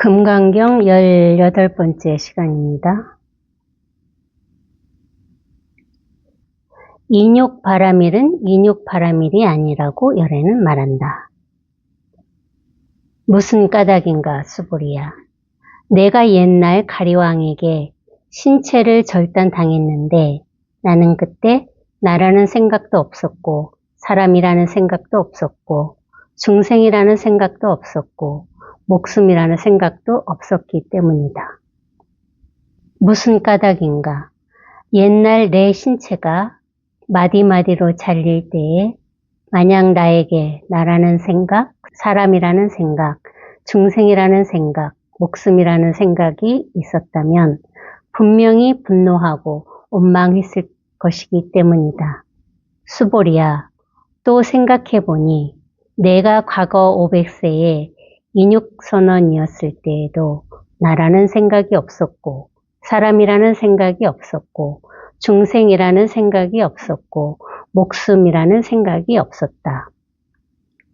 금강경 18번째 시간입니다. 인욕바라밀은 인욕바라밀이 아니라고 열애는 말한다. 무슨 까닭인가 수보리야. 내가 옛날 가리왕에게 신체를 절단당했는데 나는 그때 나라는 생각도 없었고 사람이라는 생각도 없었고 중생이라는 생각도 없었고 목숨이라는 생각도 없었기 때문이다. 무슨 까닭인가? 옛날 내 신체가 마디마디로 잘릴 때에 만약 나에게 나라는 생각, 사람이라는 생각, 중생이라는 생각, 목숨이라는 생각이 있었다면 분명히 분노하고 원망했을 것이기 때문이다. 수보리야, 또 생각해보니 내가 과거 500세에 인육선원이었을 때에도 나라는 생각이 없었고 사람이라는 생각이 없었고 중생이라는 생각이 없었고 목숨이라는 생각이 없었다.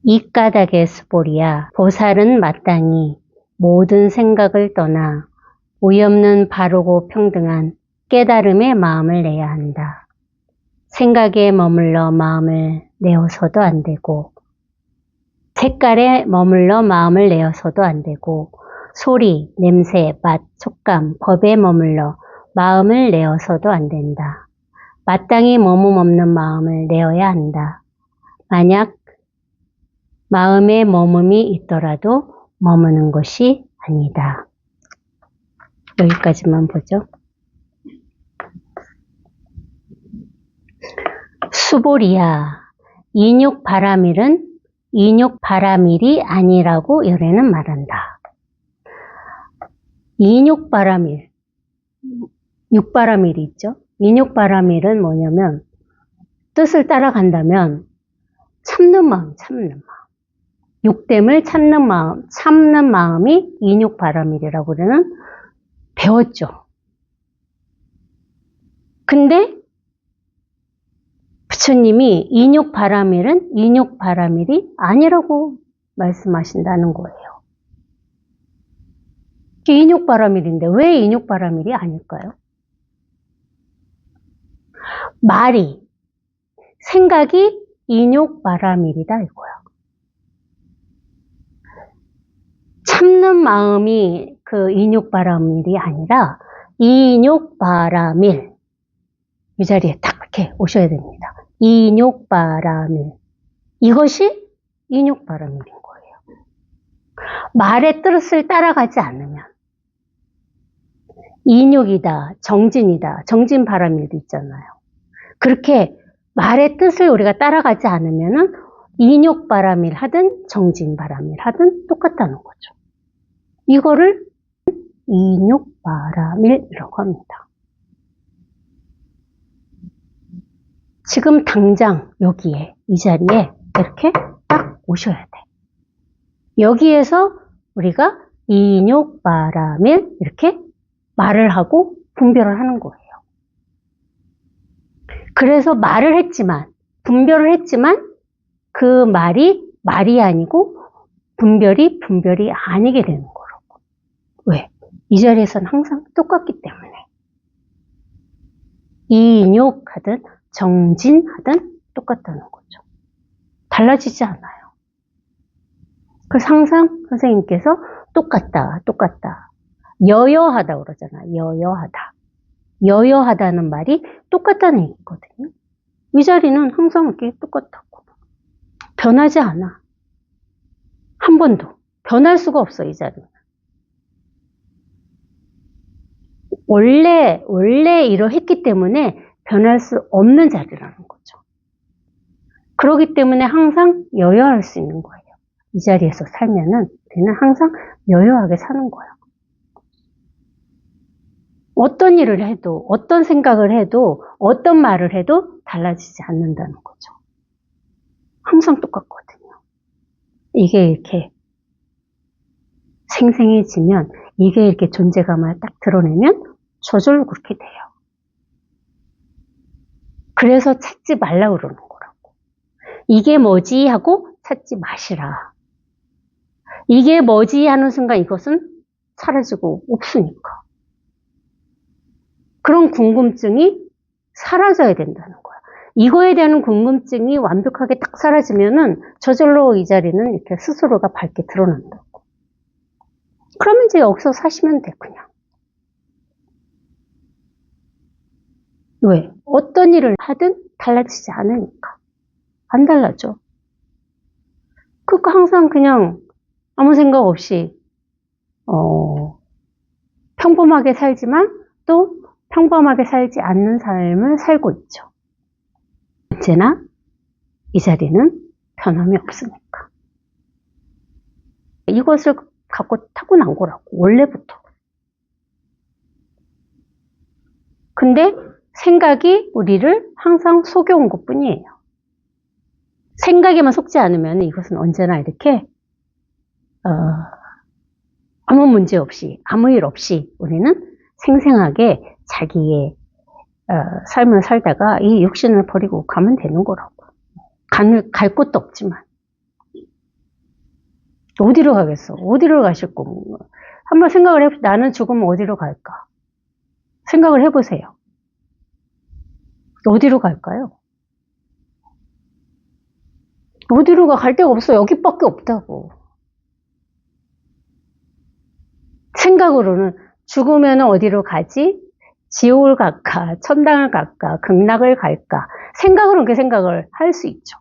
이 까닭의 수보리야, 보살은 마땅히 모든 생각을 떠나 오염는 바르고 평등한 깨달음의 마음을 내야 한다. 생각에 머물러 마음을 내어서도 안 되고 색깔에 머물러 마음을 내어서도 안 되고 소리, 냄새, 맛, 촉감, 법에 머물러 마음을 내어서도 안 된다. 마땅히 머문 없는 마음을 내어야 한다. 만약 마음에 머금이 있더라도 머무는 것이 아니다. 여기까지만 보죠. 수보리야, 인욕바라밀은 인욕바라밀이 아니라고 열애는 말한다. 인욕바라밀, 육바라밀이 있죠. 인욕바라밀은 뭐냐면 뜻을 따라간다면 참는 마음, 참는 마음. 욕됨을 참는 마음이 인욕바라밀이라고 우리는 배웠죠. 근데 부처님이 인욕바라밀은 인욕바라밀이 아니라고 말씀하신다는 거예요. 인욕바라밀인데 왜 인욕바라밀이 아닐까요? 말이, 생각이 인욕바라밀이다 이거야. 참는 마음이 그 인욕바라밀이 아니라 인욕바라밀. 이 자리에 딱 이렇게 오셔야 됩니다. 인욕바라밀. 이것이 인욕바라밀인 거예요. 말의 뜻을 따라가지 않으면 인욕이다, 정진이다, 정진바라밀도 있잖아요. 그렇게 말의 뜻을 우리가 따라가지 않으면 인욕바라밀 하든 정진바라밀 하든 똑같다는 거죠. 이거를 인욕바라밀이라고 합니다. 지금 당장 여기에 이 자리에 이렇게 딱 오셔야 돼. 여기에서 우리가 인욕바라밀 이렇게 말을 하고 분별을 하는 거예요. 그래서 말을 했지만 분별을 했지만 그 말이 아니고 분별이 아니게 되는 거라고. 왜? 이 자리에서는 항상 똑같기 때문에. 인욕하든 정진하든 똑같다는 거죠. 달라지지 않아요. 그래서 항상 선생님께서 똑같다. 여여하다 그러잖아. 여여하다는 말이 똑같다는 얘기거든요. 이 자리는 항상 이렇게 똑같다고. 변하지 않아. 한 번도. 변할 수가 없어, 이 자리는. 원래 이러했기 때문에 변할 수 없는 자리라는 거죠. 그렇기 때문에 항상 여여할 수 있는 거예요. 이 자리에서 살면은 우리는 항상 여여하게 사는 거예요. 어떤 일을 해도, 어떤 생각을 해도, 어떤 말을 해도 달라지지 않는다는 거죠. 항상 똑같거든요. 이게 이렇게 생생해지면, 이게 이렇게 존재감을 딱 드러내면 저절로 그렇게 돼요. 그래서 찾지 말라고 그러는 거라고. 이게 뭐지 하고 찾지 마시라. 이게 뭐지 하는 순간 이것은 사라지고 없으니까. 그런 궁금증이 사라져야 된다는 거야. 이거에 대한 궁금증이 완벽하게 딱 사라지면은 저절로 이 자리는 이렇게 스스로가 밝게 드러난다고. 그러면 이제 여기서 사시면 돼, 그냥. 왜? 어떤 일을 하든 달라지지 않으니까. 안 달라져. 그러니까 항상 그냥 아무 생각 없이 평범하게 살지만 또 평범하게 살지 않는 삶을 살고 있죠. 언제나 이 자리는 변함이 없으니까. 이것을 갖고 타고난 거라고, 원래부터. 근데 생각이 우리를 항상 속여온 것 뿐이에요. 생각에만 속지 않으면 이것은 언제나 이렇게 아무 문제 없이, 아무 일 없이 우리는 생생하게 자기의 삶을 살다가 이 육신을 버리고 가면 되는 거라고. 갈 곳도 없지만. 어디로 가겠어? 어디로 가실 거고. 한번 생각을 해보세요. 나는 죽으면 어디로 갈까? 생각을 해보세요. 어디로 갈까요? 어디로 갈 데가 없어. 여기밖에 없다고. 생각으로는 죽으면 어디로 가지? 지옥을 갈까? 천당을 갈까? 극락을 갈까? 생각으로는 그 생각을 할 수 있죠.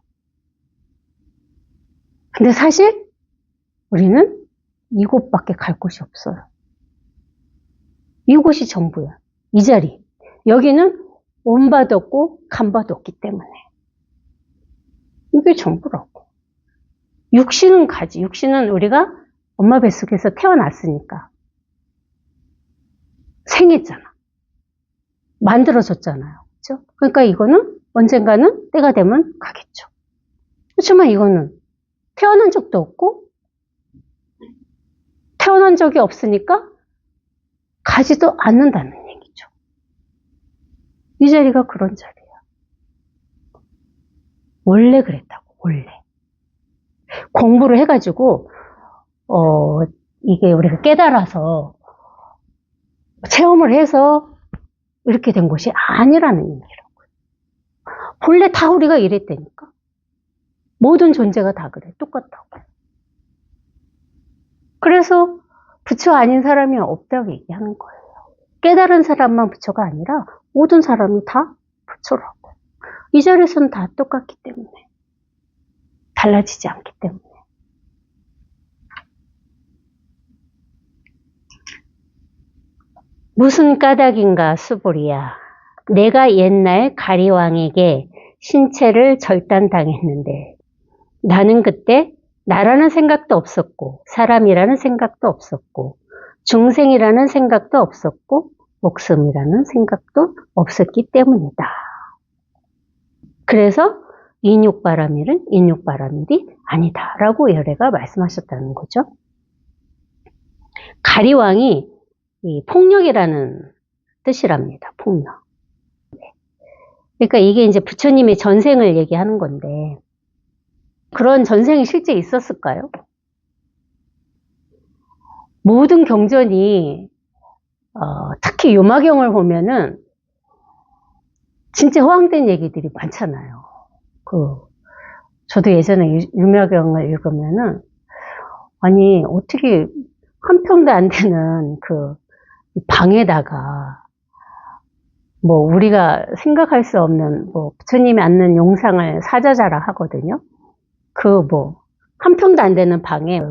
근데 사실 우리는 이곳밖에 갈 곳이 없어요. 이곳이 전부야. 이 자리. 여기는 온 바도 없고 간 바도 없기 때문에. 이게 전부라고. 육신은 가지. 육신은 우리가 엄마 뱃속에서 태어났으니까. 생했잖아. 만들어졌잖아요. 그렇죠? 그러니까 이거는 언젠가는 때가 되면 가겠죠. 그렇지만 이거는 태어난 적도 없고 태어난 적이 없으니까 가지도 않는다는 얘기죠. 이 자리가 그런 자리야. 원래 그랬다고, 원래. 공부를 해가지고 이게 우리가 깨달아서 체험을 해서 이렇게 된 것이 아니라는 얘기라고요. 본래 다 우리가 이랬다니까. 모든 존재가 다 그래. 똑같다고. 그래서 부처 아닌 사람이 없다고 얘기하는 거예요. 깨달은 사람만 부처가 아니라 모든 사람이 다 부처라고. 이 자리에서는 다 똑같기 때문에. 달라지지 않기 때문에. 무슨 까닭인가 수보리야. 내가 옛날 가리왕에게 신체를 절단당했는데 나는 그때 나라는 생각도 없었고 사람이라는 생각도 없었고 중생이라는 생각도 없었고 목숨이라는 생각도 없었기 때문이다. 그래서 인육바라밀은 인육바라밀이 아니다 라고 열애가 말씀하셨다는 거죠. 가리왕이 이 폭력이라는 뜻이랍니다. 폭력. 그러니까 이게 이제 부처님의 전생을 얘기하는 건데 그런 전생이 실제 있었을까요? 모든 경전이 특히 요마경을 보면은 진짜 허황된 얘기들이 많잖아요. 저도 예전에 요마경을 읽으면은 아니 어떻게 한 평도 안 되는 그 방에다가 뭐 우리가 생각할 수 없는 뭐 부처님이 앉는 용상을 사자자라 하거든요. 한 평도 안 되는 방에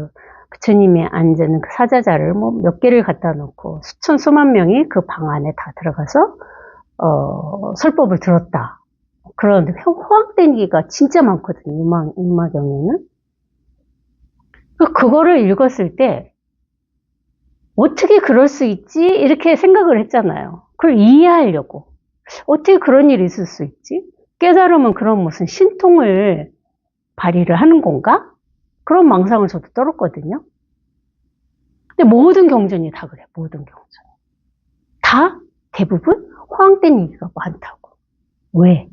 부처님이 앉는 그 사자자를 뭐 몇 개를 갖다 놓고 수천 수만 명이 그 방 안에 다 들어가서 설법을 들었다. 그런 허황된 얘기가 진짜 많거든요. 유마경에는. 그거를 읽었을 때 어떻게 그럴 수 있지? 이렇게 생각을 했잖아요. 그걸 이해하려고. 어떻게 그런 일이 있을 수 있지? 깨달으면 그런 무슨 신통을 발휘를 하는 건가? 그런 망상을 저도 떨었거든요. 근데 모든 경전이 다 그래. 모든 경전. 다 대부분 허황된 얘기가 많다고. 왜?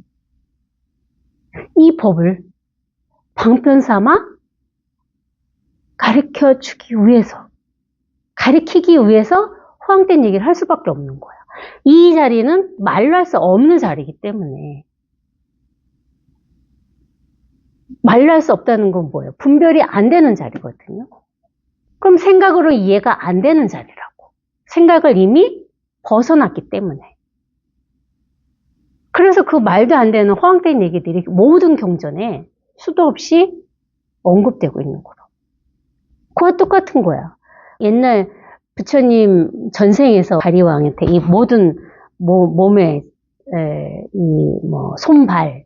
이 법을 방편 삼아 가르쳐 주기 위해서 가리키기 위해서 허황된 얘기를 할 수밖에 없는 거야. 이 자리는 말로 할 수 없는 자리이기 때문에. 말로 할 수 없다는 건 뭐예요? 분별이 안 되는 자리거든요. 그럼 생각으로 이해가 안 되는 자리라고. 생각을 이미 벗어났기 때문에. 그래서 그 말도 안 되는 허황된 얘기들이 모든 경전에 수도 없이 언급되고 있는 거로. 그와 똑같은 거야. 옛날 부처님 전생에서 가리왕한테 이 모든 몸에 손발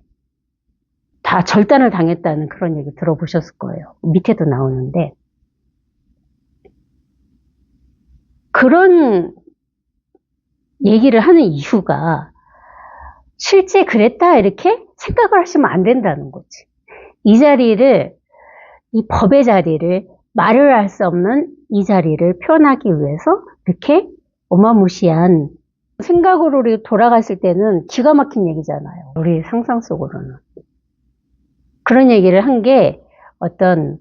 다 절단을 당했다는 그런 얘기 들어보셨을 거예요. 밑에도 나오는데 그런 얘기를 하는 이유가 실제 그랬다 이렇게 생각을 하시면 안 된다는 거지. 이 자리를, 이 법의 자리를, 말을 할 수 없는 이 자리를 표현하기 위해서 이렇게 어마무시한 생각으로 돌아갔을 때는 기가 막힌 얘기잖아요. 우리 상상 속으로는. 그런 얘기를 한 게 어떤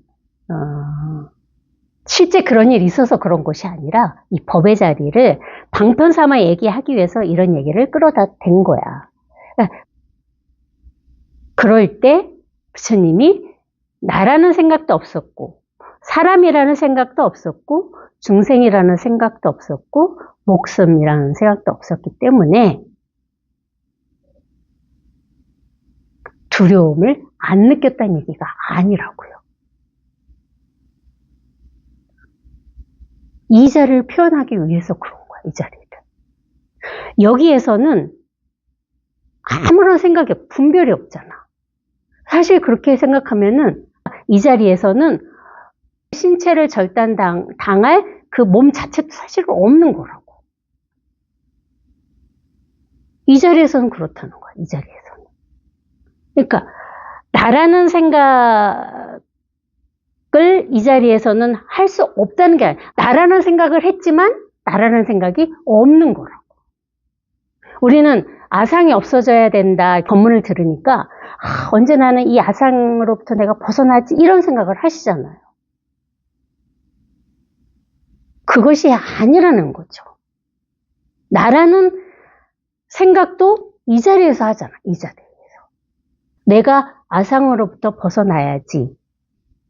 실제 그런 일이 있어서 그런 것이 아니라 이 법의 자리를 방편 삼아 얘기하기 위해서 이런 얘기를 끌어다 댄 거야. 그럴 때 부처님이 나라는 생각도 없었고 사람이라는 생각도 없었고 중생이라는 생각도 없었고 목숨이라는 생각도 없었기 때문에 두려움을 안 느꼈다는 얘기가 아니라고요. 이 자리를 표현하기 위해서 그런 거야, 이 자리를. 여기에서는 아무런 생각이, 분별이 없잖아. 사실 그렇게 생각하면은 이 자리에서는 신체를 절단당할 그 몸 자체도 사실 없는 거라고. 이 자리에서는 그렇다는 거야, 이 자리에서는. 그러니까 나라는 생각을 이 자리에서는 할 수 없다는 게 아니라 나라는 생각을 했지만 나라는 생각이 없는 거라고. 우리는 아상이 없어져야 된다 법문을 들으니까 언제 나는 이 아상으로부터 내가 벗어나지 이런 생각을 하시잖아요. 그것이 아니라는 거죠. 나라는 생각도 이 자리에서 하잖아. 이 자리에서. 내가 아상으로부터 벗어나야지.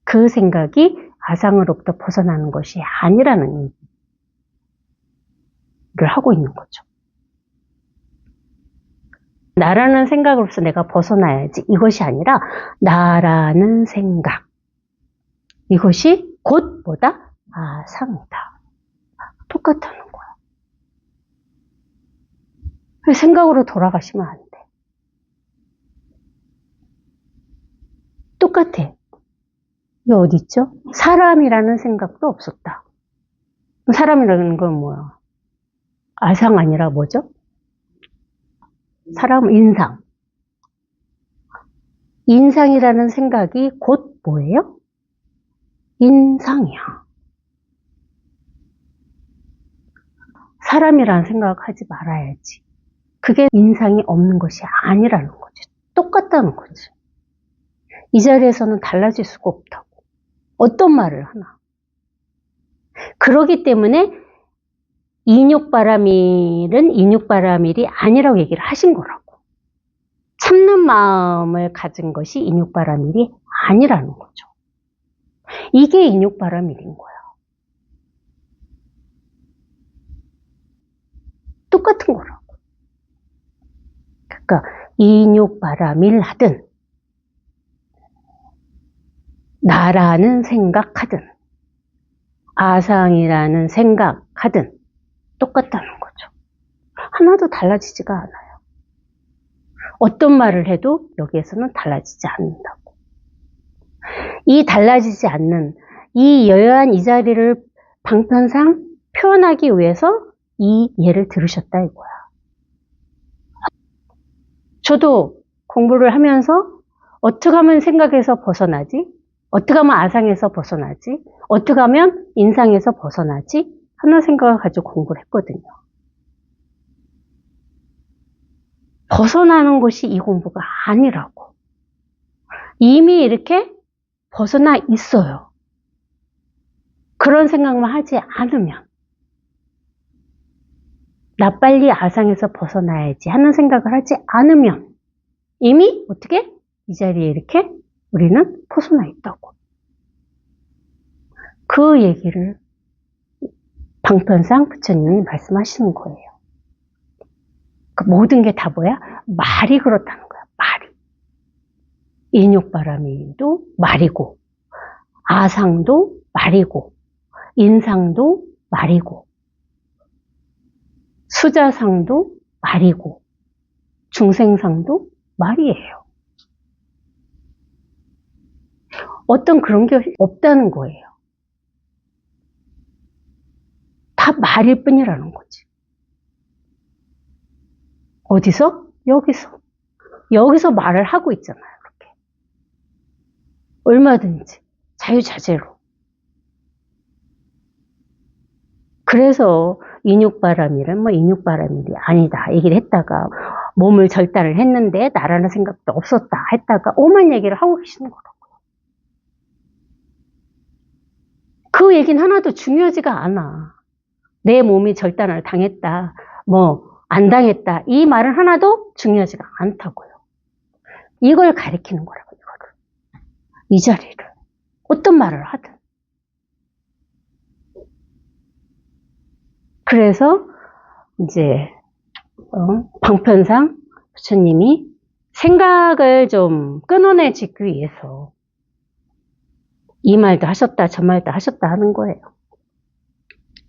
그 생각이 아상으로부터 벗어나는 것이 아니라는 얘기를 하고 있는 거죠. 나라는 생각으로서 내가 벗어나야지. 이것이 아니라 나라는 생각. 이것이 곧 뭐다? 아상이다. 똑같다는 거야. 생각으로 돌아가시면 안 돼. 똑같아. 이게 어디 있죠? 사람이라는 생각도 없었다. 사람이라는 건 뭐야? 아상 아니라 뭐죠? 사람 인상. 인상이라는 생각이 곧 뭐예요? 인상이야. 사람이라는 생각하지 말아야지. 그게 인상이 없는 것이 아니라는 거지. 똑같다는 거지. 이 자리에서는 달라질 수가 없다고. 어떤 말을 하나. 그러기 때문에 인욕바라밀은 인욕바라밀이 아니라고 얘기를 하신 거라고. 참는 마음을 가진 것이 인욕바라밀이 아니라는 거죠. 이게 인욕바라밀인 거야. 똑같은 거라고. 그러니까 인욕바라밀 하든 나라는 생각하든 아상이라는 생각하든 똑같다는 거죠. 하나도 달라지지가 않아요. 어떤 말을 해도 여기에서는 달라지지 않는다고. 이 달라지지 않는 이 여여한 이 자리를 방편상 표현하기 위해서 이 예를 들으셨다 이거야. 저도 공부를 하면서 어떻게 하면 생각에서 벗어나지? 어떻게 하면 아상에서 벗어나지? 어떻게 하면 인상에서 벗어나지? 하는 생각을 가지고 공부를 했거든요. 벗어나는 것이 이 공부가 아니라고. 이미 이렇게 벗어나 있어요. 그런 생각만 하지 않으면. 나 빨리 아상에서 벗어나야지 하는 생각을 하지 않으면 이미 어떻게? 이 자리에 이렇게 우리는 벗어나 있다고. 그 얘기를 방편상 부처님이 말씀하시는 거예요. 그 모든 게 다 뭐야? 말이 그렇다는 거야. 말이. 인욕바람이도 말이고, 아상도 말이고, 인상도 말이고, 수자상도 말이고, 중생상도 말이에요. 어떤 그런 게 없다는 거예요. 다 말일 뿐이라는 거지. 어디서? 여기서. 여기서 말을 하고 있잖아요. 이렇게. 얼마든지. 자유자재로. 그래서 인욕바람이란 인욕바람일이 아니다 얘기를 했다가 몸을 절단을 했는데 나라는 생각도 없었다 했다가 오만 얘기를 하고 계시는 거라고요. 그 얘기는 하나도 중요하지가 않아. 내 몸이 절단을 당했다, 안 당했다, 이 말은 하나도 중요하지가 않다고요. 이걸 가리키는 거라고, 이거를. 이 자리를. 어떤 말을 하든. 그래서, 이제, 방편상 부처님이 생각을 좀 끊어내주기 위해서 이 말도 하셨다, 저 말도 하셨다 하는 거예요.